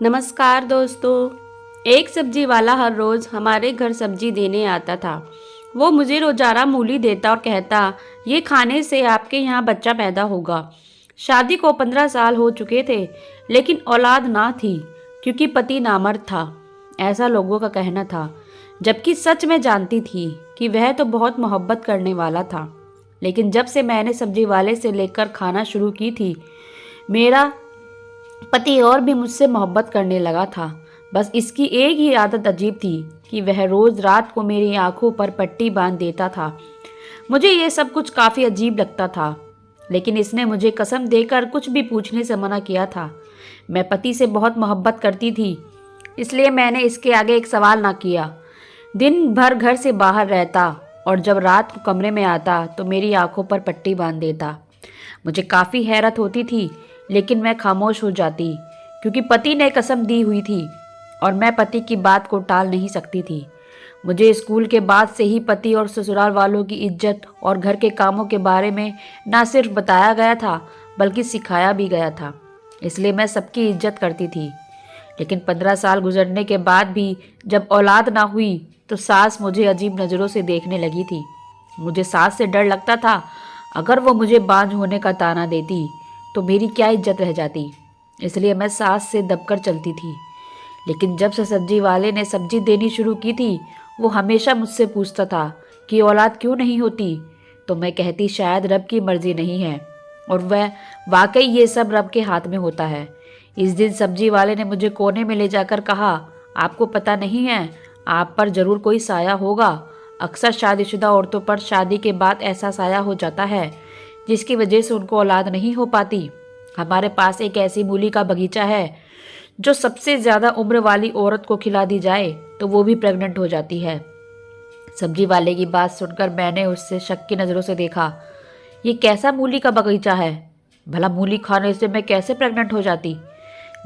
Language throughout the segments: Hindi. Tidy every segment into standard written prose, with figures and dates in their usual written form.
नमस्कार दोस्तों। एक सब्जी वाला हर रोज़ हमारे घर सब्जी देने आता था। वो मुझे रोज़ाना मूली देता और कहता, ये खाने से आपके यहाँ बच्चा पैदा होगा। शादी को 15 साल हो चुके थे, लेकिन औलाद ना थी क्योंकि पति नामर्द था, ऐसा लोगों का कहना था। जबकि सच में जानती थी कि वह तो बहुत मोहब्बत करने वाला था। लेकिन जब से मैंने सब्जी वाले से लेकर खाना शुरू की थी, मेरा पति और भी मुझसे मोहब्बत करने लगा था। बस इसकी एक ही आदत अजीब थी कि वह रोज़ रात को मेरी आंखों पर पट्टी बांध देता था। मुझे ये सब कुछ काफ़ी अजीब लगता था, लेकिन इसने मुझे कसम देकर कुछ भी पूछने से मना किया था। मैं पति से बहुत मोहब्बत करती थी, इसलिए मैंने इसके आगे एक सवाल ना किया। दिन भर घर से बाहर रहता और जब रात को कमरे में आता तो मेरी आंखों पर पट्टी बांध देता। मुझे काफ़ी हैरत होती थी, लेकिन मैं खामोश हो जाती क्योंकि पति ने कसम दी हुई थी और मैं पति की बात को टाल नहीं सकती थी। मुझे स्कूल के बाद से ही पति और ससुराल वालों की इज्जत और घर के कामों के बारे में ना सिर्फ बताया गया था, बल्कि सिखाया भी गया था। इसलिए मैं सबकी इज्जत करती थी। लेकिन 15 साल गुजरने के बाद भी जब औलाद ना हुई तो सास मुझे अजीब नज़रों से देखने लगी थी। मुझे सास से डर लगता था, अगर वो मुझे बांझ होने का ताना देती तो मेरी क्या इज्जत रह जाती। इसलिए मैं सास से दबकर चलती थी। लेकिन जब से सब्जी वाले ने सब्जी देनी शुरू की थी, वो हमेशा मुझसे पूछता था कि औलाद क्यों नहीं होती। तो मैं कहती शायद रब की मर्जी नहीं है, और वह वाकई ये सब रब के हाथ में होता है। इस दिन सब्जी वाले ने मुझे कोने में ले जाकर कहा, आपको पता नहीं है, आप पर ज़रूर कोई साया होगा। अक्सर शादीशुदा औरतों पर शादी के बाद ऐसा साया हो जाता है जिसकी वजह से उनको औलाद नहीं हो पाती। हमारे पास एक ऐसी मूली का बगीचा है जो सबसे ज़्यादा उम्र वाली औरत को खिला दी जाए तो वो भी प्रेग्नेंट हो जाती है। सब्जी वाले की बात सुनकर मैंने उससे शक की नज़रों से देखा। ये कैसा मूली का बगीचा है? भला मूली खाने से मैं कैसे प्रेग्नेंट हो जाती?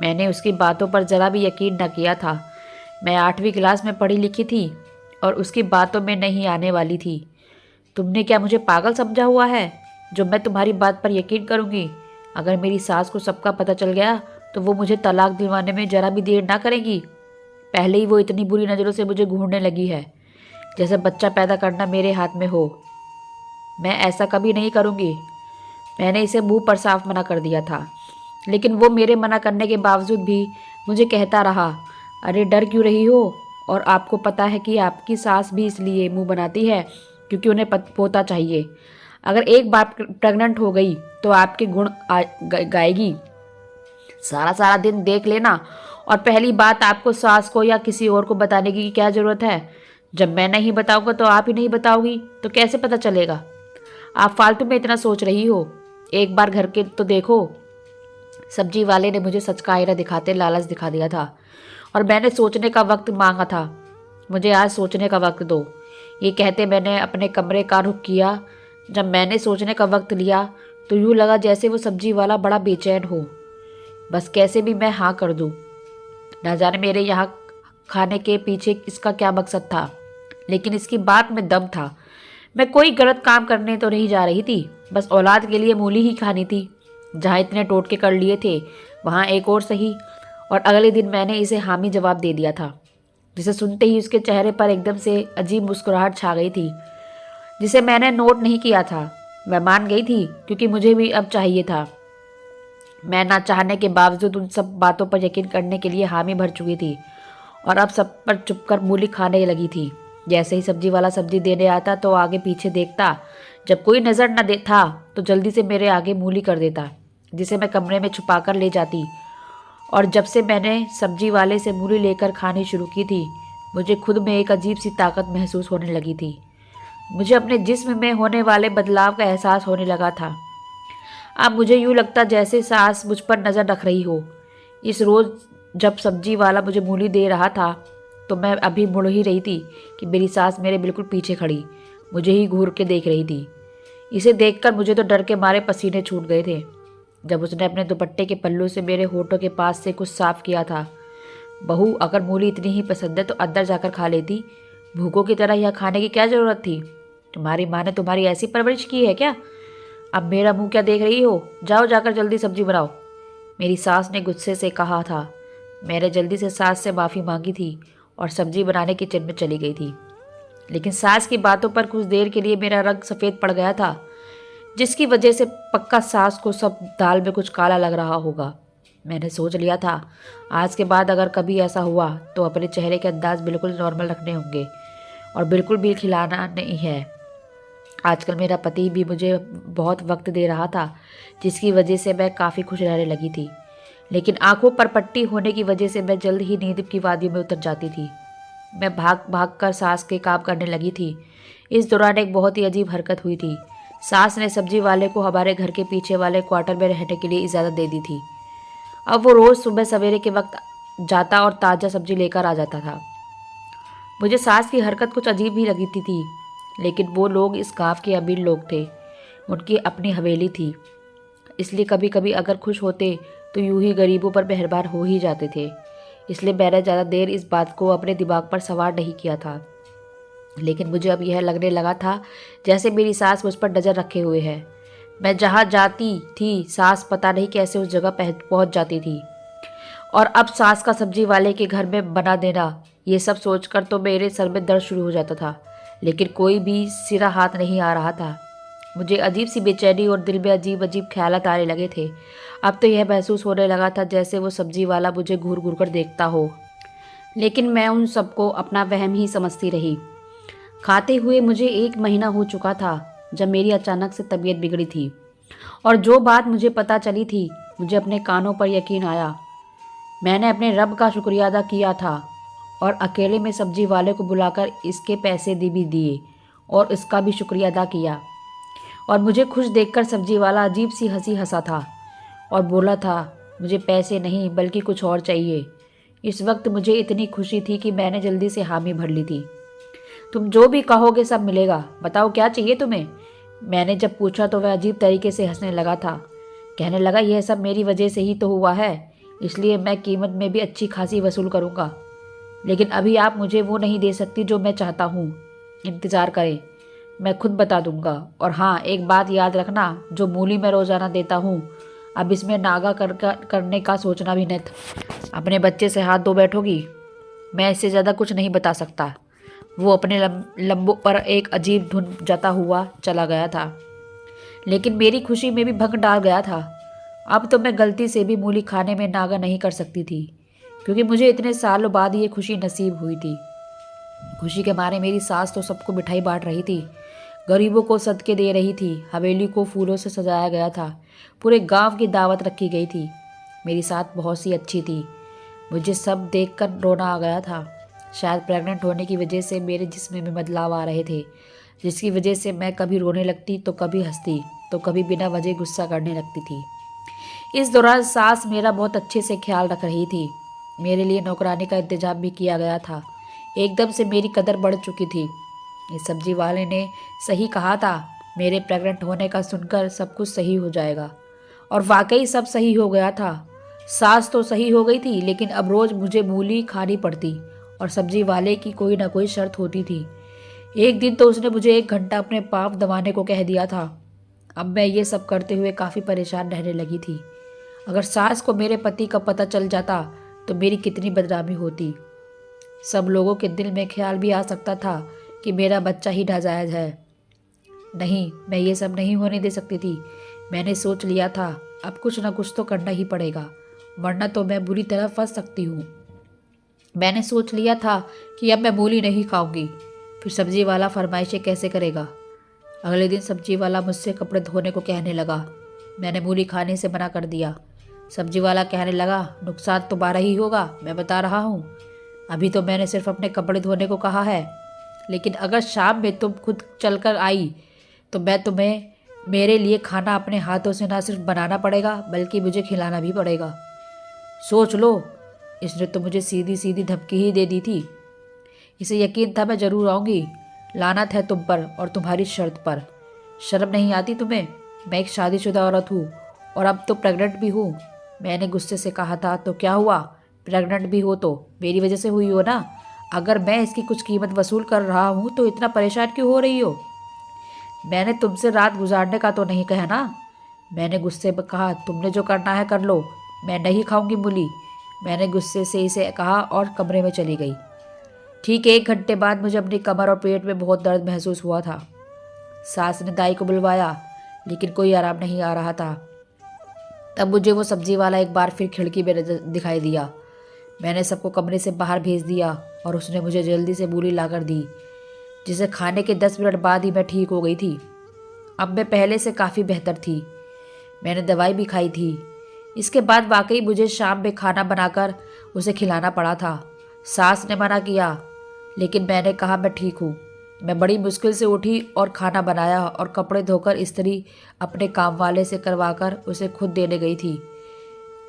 मैंने उसकी बातों पर ज़रा भी यकीन न किया था। मैं 8वीं क्लास में पढ़ी लिखी थी और उसकी बातों में नहीं आने वाली थी। तुमने क्या मुझे पागल समझा हुआ है जो मैं तुम्हारी बात पर यकीन करूंगी? अगर मेरी सास को सबका पता चल गया तो वो मुझे तलाक दिलवाने में ज़रा भी देर ना करेगी। पहले ही वो इतनी बुरी नज़रों से मुझे घूरने लगी है, जैसे बच्चा पैदा करना मेरे हाथ में हो। मैं ऐसा कभी नहीं करूंगी। मैंने इसे मुंह पर साफ मना कर दिया था, लेकिन वो मेरे मना करने के बावजूद भी मुझे कहता रहा, अरे डर क्यों रही हो? और आपको पता है कि आपकी सास भी इसलिए मुंह बनाती है क्योंकि उन्हें पोता चाहिए। अगर एक बार प्रेग्नेंट हो गई तो आपके गुण गाएगी। सारा सारा दिन देख लेना, और पहली बात आपको सास को या किसी और को बताने की क्या ज़रूरत है? जब मैं नहीं बताऊंगा तो आप ही नहीं बताओगी तो कैसे पता चलेगा? आप फालतू में इतना सोच रही हो, एक बार घर के तो देखो। सब्जी वाले ने मुझे सच का आईना दिखाते लालच दिखा दिया था और मैंने सोचने का वक्त मांगा था। मुझे आज सोचने का वक्त दो, ये कहते मैंने अपने कमरे का रुख किया। जब मैंने सोचने का वक्त लिया तो यूँ लगा जैसे वो सब्जी वाला बड़ा बेचैन हो। बस कैसे भी मैं हाँ कर दूँ। न जाने मेरे यहाँ खाने के पीछे इसका क्या मकसद था, लेकिन इसकी बात में दम था। मैं कोई गलत काम करने तो नहीं जा रही थी, बस औलाद के लिए मूली ही खानी थी। जहाँ इतने टोटके कर लिए थे वहाँ एक और सही। और अगले दिन मैंने इसे हामी जवाब दे दिया था, जिसे सुनते ही उसके चेहरे पर एकदम से अजीब मुस्कुराहट छा गई थी, जिसे मैंने नोट नहीं किया था। मैं मान गई थी क्योंकि मुझे भी अब चाहिए था। मैं ना चाहने के बावजूद उन सब बातों पर यकीन करने के लिए हामी भर चुकी थी और अब सब पर चुपकर मूली खाने लगी थी। जैसे ही सब्जी वाला सब्जी देने आता तो आगे पीछे देखता। जब कोई नज़र न दे था तो जल्दी से मेरे आगे मूली कर देता, जिसे मैं कमरे में छुपा कर ले जाती। और जब से मैंने सब्जी वाले से मूली लेकर खानी शुरू की थी, मुझे खुद में एक अजीब सी ताकत महसूस होने लगी थी। मुझे अपने जिस्म में होने वाले बदलाव का एहसास होने लगा था। अब मुझे यूँ लगता जैसे सास मुझ पर नज़र रख रही हो। इस रोज़ जब सब्जी वाला मुझे मूली दे रहा था तो मैं अभी मुड़ ही रही थी कि मेरी सास मेरे बिल्कुल पीछे खड़ी मुझे ही घूर के देख रही थी। इसे देखकर मुझे तो डर के मारे पसीने छूट गए थे। जब उसने अपने दुपट्टे के पल्लू से मेरे होठों के पास से कुछ साफ किया था। बहू, अगर मूली इतनी ही पसंद है तो अंदर जाकर खा लेती। भूखों की तरह यह खाने की क्या ज़रूरत थी? तुम्हारी माँ ने तुम्हारी ऐसी परवरिश की है क्या? अब मेरा मुंह क्या देख रही हो? जाओ जाकर जल्दी सब्जी बनाओ, मेरी सास ने गुस्से से कहा था। मैंने जल्दी से सास से माफ़ी मांगी थी और सब्जी बनाने किचन में चली गई थी। लेकिन सास की बातों पर कुछ देर के लिए मेरा रंग सफ़ेद पड़ गया था, जिसकी वजह से पक्का सास को सब दाल में कुछ काला लग रहा होगा। मैंने सोच लिया था आज के बाद अगर कभी ऐसा हुआ तो अपने चेहरे के अंदाज बिल्कुल नॉर्मल रखने होंगे और बिल्कुल भी खिलाना नहीं है। आजकल मेरा पति भी मुझे बहुत वक्त दे रहा था, जिसकी वजह से मैं काफ़ी खुश रहने लगी थी। लेकिन आंखों पर पट्टी होने की वजह से मैं जल्द ही नींद की वादियों में उतर जाती थी। मैं भाग भाग कर सास के काम करने लगी थी। इस दौरान एक बहुत ही अजीब हरकत हुई थी। सास ने सब्जी वाले को हमारे घर के पीछे वाले क्वार्टर में रहने के लिए इजाज़त दे दी थी। अब वो रोज़ सुबह सवेरे के वक्त जाता और ताज़ा सब्जी लेकर आ जाता था। मुझे सास की हरकत कुछ अजीब ही लगी थी, लेकिन वो लोग इस गांव के अमीर लोग थे, उनकी अपनी हवेली थी, इसलिए कभी कभी अगर खुश होते तो यूं ही गरीबों पर मेहरबान हो ही जाते थे। इसलिए मैंने ज़्यादा देर इस बात को अपने दिमाग पर सवार नहीं किया था। लेकिन मुझे अब यह लगने लगा था जैसे मेरी सास मुझ पर नज़र रखे हुए है। मैं जहाँ जाती थी सास पता नहीं कैसे उस जगह पहुँच जाती थी। और अब सास का सब्जी वाले के घर में बना देना, ये सब सोचकर तो मेरे सर में दर्द शुरू हो जाता था, लेकिन कोई भी सिरा हाथ नहीं आ रहा था। मुझे अजीब सी बेचैनी और दिल में अजीब अजीब ख्यालात आने लगे थे। अब तो यह महसूस होने लगा था जैसे वो सब्जी वाला मुझे घूर घूर कर देखता हो, लेकिन मैं उन सबको अपना वहम ही समझती रही। खाते हुए मुझे 1 महीना हो चुका था जब मेरी अचानक से तबीयत बिगड़ी थी, और जो बात मुझे पता चली थी मुझे अपने कानों पर यकीन आया। मैंने अपने रब का शुक्रिया अदा किया था और अकेले में सब्जी वाले को बुलाकर इसके पैसे भी दिए और इसका भी शुक्रिया अदा किया। और मुझे खुश देखकर सब्जी वाला अजीब सी हंसी हंसा था और बोला था मुझे पैसे नहीं बल्कि कुछ और चाहिए। इस वक्त मुझे इतनी खुशी थी कि मैंने जल्दी से हामी भर ली थी। तुम जो भी कहोगे सब मिलेगा, बताओ क्या चाहिए तुम्हें? मैंने जब पूछा तो वह अजीब तरीके से हंसने लगा था। कहने लगा यह सब मेरी वजह से ही तो हुआ है, इसलिए मैं कीमत में भी अच्छी खासी वसूल करूँगा। लेकिन अभी आप मुझे वो नहीं दे सकती जो मैं चाहता हूँ। इंतज़ार करें, मैं खुद बता दूंगा। और हाँ, एक बात याद रखना, जो मूली मैं रोज़ाना देता हूँ अब इसमें नागा करने का सोचना भी नहीं। अपने बच्चे से हाथ धो बैठोगी? मैं इससे ज़्यादा कुछ नहीं बता सकता। वो अपने लंबों पर एक अजीब धुन जाता हुआ चला गया था, लेकिन मेरी खुशी में भी भंग डाल गया था। अब तो मैं गलती से भी मूली खाने में नागा नहीं कर सकती थी, क्योंकि मुझे इतने सालों बाद ये खुशी नसीब हुई थी। खुशी के मारे मेरी सास तो सबको मिठाई बांट रही थी, गरीबों को सदके दे रही थी, हवेली को फूलों से सजाया गया था, पूरे गांव की दावत रखी गई थी। मेरी सास बहुत सी अच्छी थी। मुझे सब देखकर रोना आ गया था। शायद प्रेग्नेंट होने की वजह से मेरे जिस्म में बदलाव आ रहे थे, जिसकी वजह से मैं कभी रोने लगती तो कभी हंसती तो कभी बिना वजह गुस्सा करने लगती थी। इस दौरान सास मेरा बहुत अच्छे से ख्याल रख रही थी। मेरे लिए नौकरानी का इंतजाम भी किया गया था। एकदम से मेरी कदर बढ़ चुकी थी। इस सब्जी वाले ने सही कहा था, मेरे प्रेग्नेंट होने का सुनकर सब कुछ सही हो जाएगा। और वाकई सब सही हो गया था। सास तो सही हो गई थी, लेकिन अब रोज़ मुझे मूली खानी पड़ती और सब्जी वाले की कोई ना कोई शर्त होती थी। एक दिन तो उसने मुझे 1 घंटा अपने पाँव दबाने को कह दिया था। अब मैं ये सब करते हुए काफ़ी परेशान रहने लगी थी। अगर सास को मेरे पति का पता चल जाता तो मेरी कितनी बदनामी होती। सब लोगों के दिल में ख्याल भी आ सकता था कि मेरा बच्चा ही नाजायज़ है। नहीं, मैं ये सब नहीं होने दे सकती थी। मैंने सोच लिया था अब कुछ ना कुछ तो करना ही पड़ेगा, वरना तो मैं बुरी तरह फंस सकती हूँ। मैंने सोच लिया था कि अब मैं मूली नहीं खाऊंगी। फिर सब्जी वाला फरमाइशें कैसे करेगा? अगले दिन सब्जी वाला मुझसे कपड़े धोने को कहने लगा। मैंने मूली खाने से मना कर दिया। सब्जी वाला कहने लगा नुकसान तो 12 ही होगा, मैं बता रहा हूँ। अभी तो मैंने सिर्फ अपने कपड़े धोने को कहा है, लेकिन अगर शाम में तुम खुद चलकर आई तो मैं तुम्हें मेरे लिए खाना अपने हाथों से ना सिर्फ बनाना पड़ेगा बल्कि मुझे खिलाना भी पड़ेगा। सोच लो, इसने तो मुझे सीधी सीधी धमकी ही दे दी थी। इसे यकीन था मैं ज़रूर आऊँगी। लानत है तुम पर और तुम्हारी शर्त पर। शर्म नहीं आती तुम्हें? मैं एक शादीशुदा औरत हूँ और अब तो प्रेग्नेंट भी हूँ। मैंने गुस्से से कहा था। तो क्या हुआ? प्रेग्नेंट भी हो तो मेरी वजह से हुई हो ना। अगर मैं इसकी कुछ कीमत वसूल कर रहा हूँ तो इतना परेशान क्यों हो रही हो? मैंने तुमसे रात गुजारने का तो नहीं कहा ना। मैंने गुस्से में कहा तुमने जो करना है कर लो, मैं नहीं खाऊंगी मूली। मैंने गुस्से से इसे कहा और कमरे में चली गई। ठीक 1 घंटे बाद मुझे अपनी कमर और पेट में बहुत दर्द महसूस हुआ था। सास ने दाई को बुलवाया, लेकिन कोई आराम नहीं आ रहा था। तब मुझे वो सब्जी वाला एक बार फिर खिड़की में दिखाई दिया। मैंने सबको कमरे से बाहर भेज दिया और उसने मुझे जल्दी से मूली लाकर दी, जिसे खाने के 10 मिनट बाद ही मैं ठीक हो गई थी। अब मैं पहले से काफ़ी बेहतर थी। मैंने दवाई भी खाई थी। इसके बाद वाकई मुझे शाम में खाना बनाकर उसे खिलाना पड़ा था। सास ने मना किया, लेकिन मैंने कहा मैं ठीक हूँ। मैं बड़ी मुश्किल से उठी और खाना बनाया और कपड़े धोकर इस्त्री अपने काम वाले से करवाकर उसे खुद देने गई थी।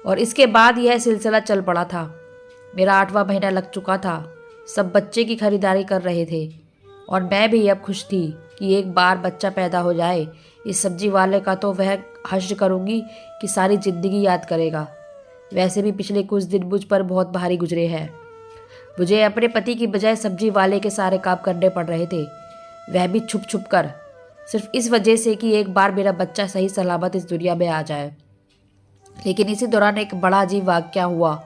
और इसके बाद यह सिलसिला चल पड़ा था। मेरा 8वां महीना लग चुका था। सब बच्चे की खरीदारी कर रहे थे और मैं भी अब खुश थी कि एक बार बच्चा पैदा हो जाए। इस सब्जी वाले का तो वह हश्र करूँगी कि सारी ज़िंदगी याद करेगा। वैसे भी पिछले कुछ दिन मुझ पर बहुत भारी गुजरे हैं। मुझे अपने पति की बजाय सब्जी वाले के सारे काम करने पड़ रहे थे, वह भी छुप छुप कर, सिर्फ इस वजह से कि एक बार मेरा बच्चा सही सलामत इस दुनिया में आ जाए। लेकिन इसी दौरान एक बड़ा अजीब वाक़या हुआ।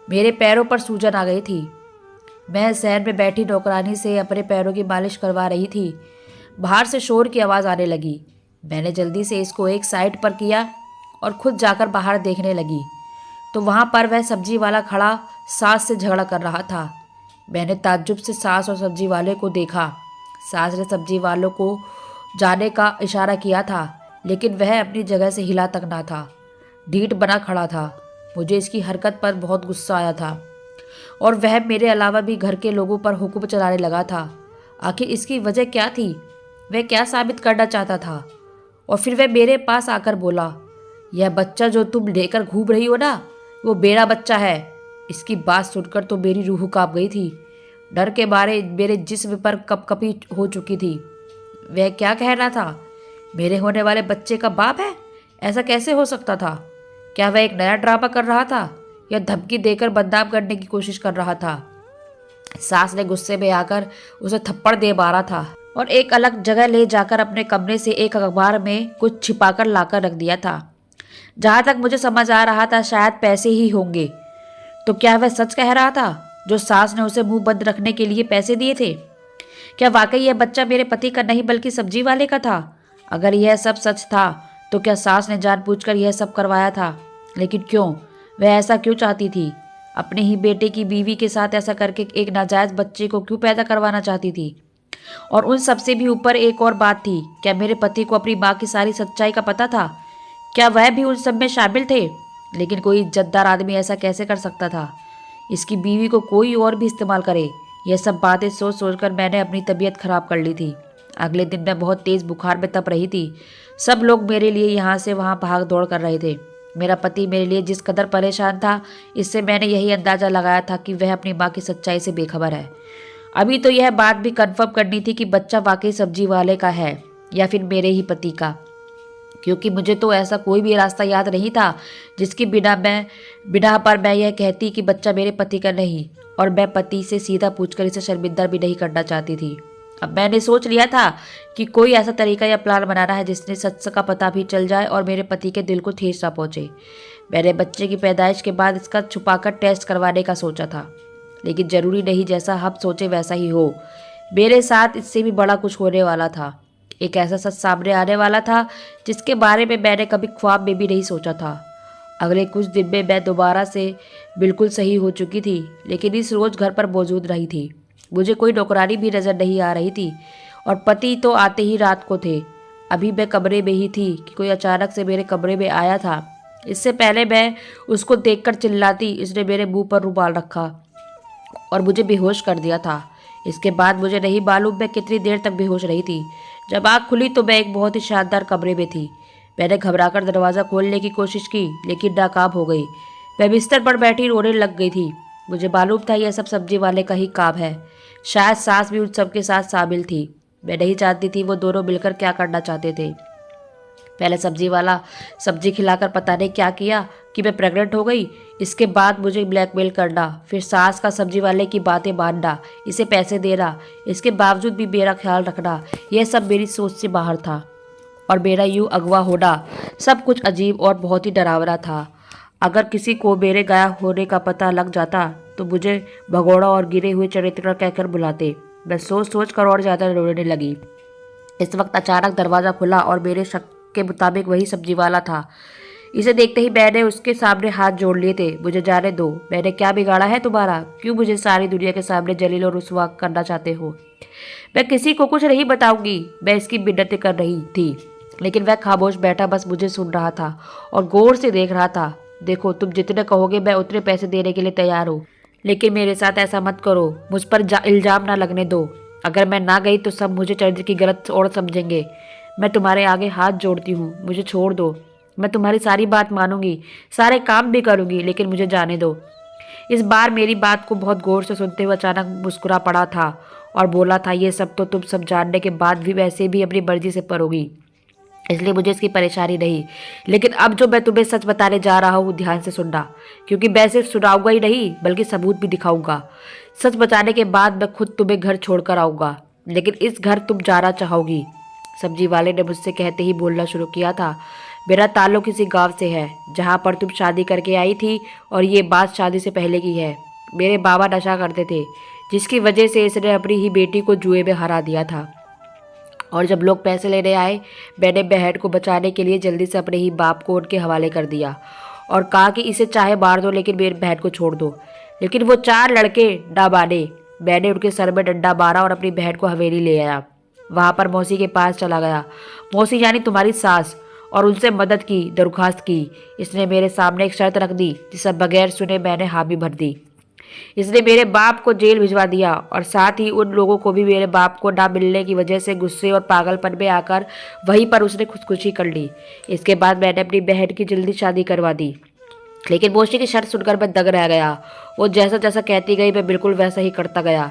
मेरे पैरों पर सूजन आ गई थी। मैं सहन में बैठी नौकरानी से अपने पैरों की मालिश करवा रही थी। बाहर से शोर की आवाज़ आने लगी। मैंने जल्दी से इसको एक साइड पर किया और खुद जाकर बाहर देखने लगी, तो वहाँ पर वह सब्जी वाला खड़ा सास से झगड़ा कर रहा था। मैंने ताज्जुब से सास और सब्जी वाले को देखा। सास ने सब्जी वालों को जाने का इशारा किया था, लेकिन वह अपनी जगह से हिला तक ना था, ढीठ बना खड़ा था। मुझे इसकी हरकत पर बहुत गुस्सा आया था और वह मेरे अलावा भी घर के लोगों पर हुक्म चलाने लगा था। आखिर इसकी वजह क्या थी? वह क्या साबित करना चाहता था? और फिर वह मेरे पास आकर बोला, यह बच्चा जो तुम लेकर घूम रही हो ना, वो मेरा बच्चा है। इसकी बात सुनकर तो मेरी रूह कांप गई थी। डर के मारे मेरे जिस्म पर कपकपी हो चुकी थी। वह क्या कह रहा था? मेरे होने वाले बच्चे का बाप है? ऐसा कैसे हो सकता था? क्या वह एक नया ड्रामा कर रहा था या धमकी देकर बदनाम करने की कोशिश कर रहा था? सास ने गुस्से में आकर उसे थप्पड़ दे मारा था और एक अलग जगह ले जाकर अपने कमरे से एक अखबार में कुछ छिपाकर लाकर रख दिया था। जहाँ तक मुझे समझ आ रहा था शायद पैसे ही होंगे। तो क्या वह सच कह रहा था जो सास ने उसे मुंह बंद रखने के लिए पैसे दिए थे? क्या वाकई यह बच्चा मेरे पति का नहीं बल्कि सब्जी वाले का था? अगर यह सब सच था तो क्या सास ने जानबूझकर यह सब करवाया था? लेकिन क्यों? वह ऐसा क्यों चाहती थी? अपने ही बेटे की बीवी के साथ ऐसा करके एक नाजायज बच्चे को क्यों पैदा करवाना चाहती थी? और उन सबसे भी ऊपर एक और बात थी, क्या मेरे पति को अपनी माँ की सारी सच्चाई का पता था? क्या वह भी उन सब में शामिल थे? लेकिन कोई इज्जतदार आदमी ऐसा कैसे कर सकता था? इसकी बीवी को कोई और भी इस्तेमाल करे। यह सब बातें सोच सोचकर मैंने अपनी तबीयत खराब कर ली थी। अगले दिन मैं बहुत तेज़ बुखार में तप रही थी। सब लोग मेरे लिए यहाँ से वहाँ भाग दौड़ कर रहे थे। मेरा पति मेरे लिए जिस कदर परेशान था, इससे मैंने यही अंदाज़ा लगाया था कि वह अपनी माँ की सच्चाई से बेखबर है। अभी तो यह बात भी कन्फर्म करनी थी कि बच्चा वाकई सब्जी वाले का है या फिर मेरे ही पति का, क्योंकि मुझे तो ऐसा कोई भी रास्ता याद नहीं था जिसकी बिना पर मैं यह कहती कि बच्चा मेरे पति का नहीं, और मैं पति से सीधा पूछकर इसे शर्मिंदा भी नहीं करना चाहती थी। अब मैंने सोच लिया था कि कोई ऐसा तरीका या प्लान बनाना है जिससे सच का पता भी चल जाए और मेरे पति के दिल को ठेस ना पहुँचे। मैंने बच्चे की पैदाइश के बाद इसका छुपाकर टेस्ट करवाने का सोचा था, लेकिन ज़रूरी नहीं जैसा हम सोचे वैसा ही हो। मेरे साथ इससे भी बड़ा कुछ होने वाला था। एक ऐसा सच सामने आने वाला था जिसके बारे में मैंने कभी ख्वाब में भी नहीं सोचा था। अगले कुछ दिन में मैं दोबारा से बिल्कुल सही हो चुकी थी, लेकिन इस रोज़ घर पर मौजूद रही थी। मुझे कोई नौकरानी भी नज़र नहीं आ रही थी और पति तो आते ही रात को थे। अभी मैं कमरे में ही थी कि कोई अचानक से मेरे कमरे में आया था। इससे पहले मैं उसको देखकर चिल्लाती, इसने मेरे मुंह पर रुमाल रखा और मुझे बेहोश कर दिया था। इसके बाद मुझे नहीं मालूम मैं कितनी देर तक बेहोश रही थी। जब आँख खुली तो मैं एक बहुत ही शानदार कमरे में थी। मैंने घबराकर दरवाज़ा खोलने की कोशिश की, लेकिन नाकाम हो गई। मैं बिस्तर पर बैठी रोने लग गई थी। मुझे मालूम था यह सब सब्जी वाले का ही काम है। शायद सास भी उन सब के साथ शामिल थी। मैं नहीं जानती थी वो दोनों मिलकर क्या करना चाहते थे। पहले सब्जी वाला सब्जी खिलाकर पता नहीं क्या किया कि मैं प्रेग्नेंट हो गई। इसके बाद मुझे ब्लैकमेल करना, फिर सास का सब्जी वाले की बातें मानना, इसे पैसे देना, इसके बावजूद भी मेरा ख्याल रखना, यह सब मेरी सोच से बाहर था। और मेरा यूँ अगवा होना, सब कुछ अजीब और बहुत ही डरावना था। अगर किसी को मेरे गायब होने का पता लग जाता तो मुझे भगोड़ा और गिरे हुए चरित्र कहकर बुलाते। मैं सोच सोच कर और ज़्यादा रोने लगी। इस वक्त अचानक दरवाज़ा खुला और मेरे शक के मुताबिक वही सब्जी वाला था। इसे देखते ही मैंने उसके सामने हाथ जोड़ लिए थे। मुझे जाने दो, मैंने क्या बिगाड़ा है तुम्हारा? क्यों मुझे सारी दुनिया के सामने जलील और रुसवा करना चाहते हो? मैं किसी को कुछ नहीं बताऊंगी, मैं इसकी मिन्नतें कर रही थी। लेकिन वह खामोश बैठा बस मुझे सुन रहा था और गौर से देख रहा था। देखो, तुम जितने कहोगे मैं उतने पैसे देने के लिए तैयार हूँ, लेकिन मेरे साथ ऐसा मत करो। मुझ पर इल्जाम ना लगने दो। अगर मैं ना गई तो सब मुझे चरित्र की गलत और समझेंगे। मैं तुम्हारे आगे हाथ जोड़ती हूँ, मुझे छोड़ दो। मैं तुम्हारी सारी बात मानूंगी, सारे काम भी करूंगी, लेकिन मुझे जाने दो। इस बार मेरी बात को बहुत गौर से सुनते हुए अचानक मुस्कुरा पड़ा था और बोला था, ये सब तो तुम सब जानने के बाद भी वैसे भी अपनी मर्जी से करोगी, इसलिए मुझे इसकी परेशानी नहीं। लेकिन अब जो मैं तुम्हें सच बताने जा रहा हूँ, ध्यान से सुनना, क्योंकि मैं सिर्फ सुनाऊंगा ही नहीं बल्कि सबूत भी दिखाऊंगा। सच बताने के बाद मैं खुद तुम्हें घर छोड़कर आऊँगा, लेकिन इस घर तुम जाना चाहोगी। सब्जी वाले ने मुझसे कहते ही बोलना शुरू किया था, मेरा ताल्लुक किसी गांव से है जहां पर तुम शादी करके आई थी, और ये बात शादी से पहले की है। मेरे बाबा नशा करते थे, जिसकी वजह से इसने अपनी ही बेटी को जुए में हरा दिया था। और जब लोग पैसे लेने आए, मैंने बहन को बचाने के लिए जल्दी से अपने ही बाप को उनके हवाले कर दिया और कहा कि इसे चाहे मार दो, लेकिन मेरी बहन को छोड़ दो। लेकिन वो 4 लड़के ना माने। मैंने उनके सर में डंडा मारा और अपनी बहन को हवेली ले आया। वहाँ पर मौसी के पास चला गया, मौसी यानी तुम्हारी सास, और उनसे मदद की दरख्वास्त की। इसने मेरे सामने एक शर्त रख दी, जिसे बगैर सुने मैंने हामी भर दी। इसने मेरे बाप को जेल भिजवा दिया और साथ ही उन लोगों को भी मेरे बाप को ना मिलने की वजह से गुस्से और पागलपन में आकर वहीं पर उसने खुदकुशी कर ली। इसके बाद मैंने अपनी बहन की जल्दी शादी करवा दी, लेकिन मौसी की शर्त सुनकर मैं दंग रह गया। वो जैसा जैसा कहती गई मैं बिल्कुल वैसा ही करता गया।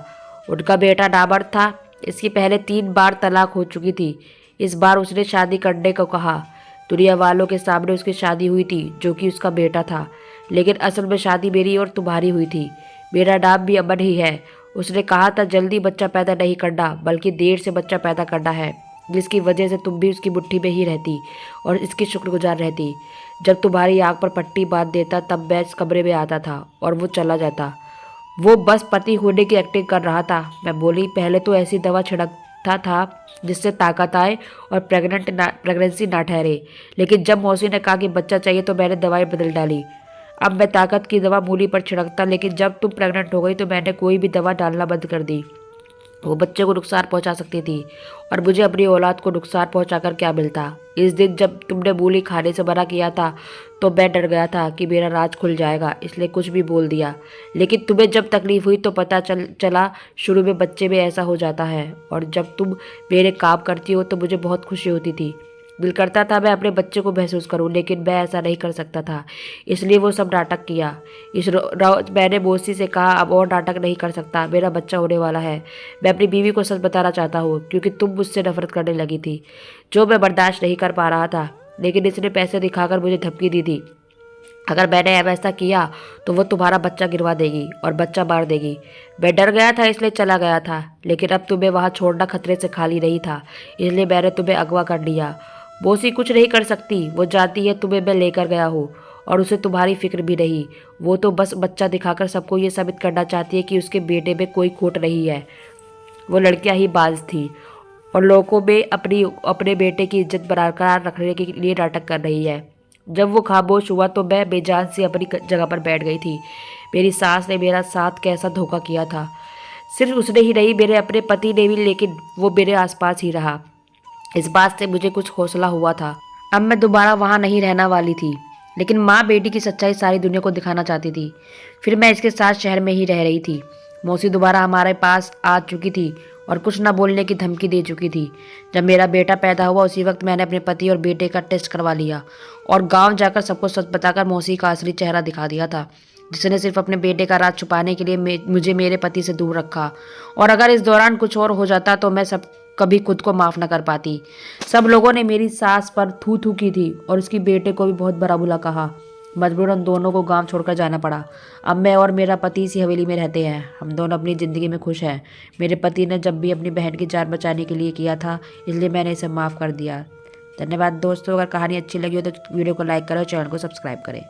उनका बेटा नामर्द था, इसकी पहले 3 बार तलाक हो चुकी थी। इस बार उसने शादी करने को कहा। दुनिया वालों के सामने उसकी शादी हुई थी, जो कि उसका बेटा था, लेकिन असल में शादी मेरी और तुम्हारी हुई थी। मेरा नाम भी अमन ही है। उसने कहा था जल्दी बच्चा पैदा नहीं करना, बल्कि देर से बच्चा पैदा करना है, जिसकी वजह से तुम भी उसकी मुट्ठी में ही रहती और इसकी शुक्रगुजार रहती। जब तुम्हारी आँख पर पट्टी बांध देता तब मैं इस कमरे में आता था और वो चला जाता। वो बस पति होने की एक्टिंग कर रहा था। मैं बोली, पहले तो ऐसी दवा छिड़कता था जिससे ताकत आए और प्रेगनेंसी ना ठहरे, लेकिन जब मौसी ने कहा कि बच्चा चाहिए तो मैंने दवाई बदल डाली। अब मैं ताकत की दवा मूली पर छिड़कता, लेकिन जब तुम प्रेग्नेंट हो गई तो मैंने कोई भी दवा डालना बंद कर दी। वो बच्चे को नुकसान पहुंचा सकती थी और मुझे अपनी औलाद को नुकसान पहुंचाकर क्या मिलता। इस दिन जब तुमने मूली खाने से मना किया था तो मैं डर गया था कि मेरा राज खुल जाएगा, इसलिए कुछ भी बोल दिया। लेकिन तुम्हें जब तकलीफ हुई तो पता चला शुरू में बच्चे में ऐसा हो जाता है, और जब तुम मेरे काम करती हो तो मुझे बहुत खुशी होती थी। दिल करता था मैं अपने बच्चे को महसूस करूं, लेकिन मैं ऐसा नहीं कर सकता था, इसलिए वो सब नाटक किया। मैंने मौसी से कहा, अब और नाटक नहीं कर सकता, मेरा बच्चा होने वाला है। मैं अपनी बीवी को सच बताना चाहता हूँ, क्योंकि तुम मुझसे नफरत करने लगी थी, जो मैं बर्दाश्त नहीं कर पा रहा था। लेकिन इसने पैसे दिखाकर मुझे धमकी दी थी, अगर मैंने ऐसा किया तो वो तुम्हारा बच्चा गिरवा देगी और बच्चा मार देगी। मैं डर गया था इसलिए चला गया था, लेकिन अब तुम्हें वहाँ छोड़ना खतरे से खाली नहीं था, इसलिए मैंने तुम्हें अगवा कर लिया। मौसी कुछ नहीं कर सकती, वो जानती है तुम्हें मैं लेकर गया हूँ और उसे तुम्हारी फिक्र भी नहीं। वो तो बस बच्चा दिखाकर सबको ये साबित करना चाहती है कि उसके बेटे में कोई खोट नहीं है। वो लड़कियाँ ही बाज थी और लोगों में अपने बेटे की इज्जत बरकरार रखने के लिए नाटक कर रही है। जब वो खामोश हुआ तो मैं बेजान से अपनी जगह पर बैठ गई थी। मेरी सास ने मेरा साथ कैसा धोखा किया था। सिर्फ उसने ही नहीं, मेरे अपने पति ने भी, लेकिन वो मेरे आसपास ही रहा। इस बात से मुझे कुछ हौसला हुआ था। अब मैं दोबारा वहाँ नहीं रहना वाली थी, लेकिन माँ बेटी की सच्चाई सारी दुनिया को दिखाना चाहती थी। फिर मैं इसके साथ शहर में ही रह रही थी। मौसी दोबारा हमारे पास आ चुकी थी और कुछ न बोलने की धमकी दे चुकी थी। जब मेरा बेटा पैदा हुआ उसी वक्त मैंने अपने पति और बेटे का टेस्ट करवा लिया और गांव जाकर सबको सच बताकर मौसी का असली चेहरा दिखा दिया था, जिसने सिर्फ अपने बेटे का राज छुपाने के लिए मुझे मेरे पति से दूर रखा। और अगर इस दौरान कुछ और हो जाता तो मैं कभी खुद को माफ़ न कर पाती। सब लोगों ने मेरी सास पर थू थू की थी और उसकी बेटे को भी बहुत बुरा भला कहा। मजबूरन दोनों को गांव छोड़कर जाना पड़ा। अब मैं और मेरा पति इसी हवेली में रहते हैं। हम दोनों अपनी ज़िंदगी में खुश हैं। मेरे पति ने जब भी अपनी बहन की जान बचाने के लिए किया था, इसलिए मैंने इसे माफ़ कर दिया। धन्यवाद दोस्तों। अगर कहानी अच्छी लगी हो तो वीडियो को लाइक करें और चैनल को सब्सक्राइब करें।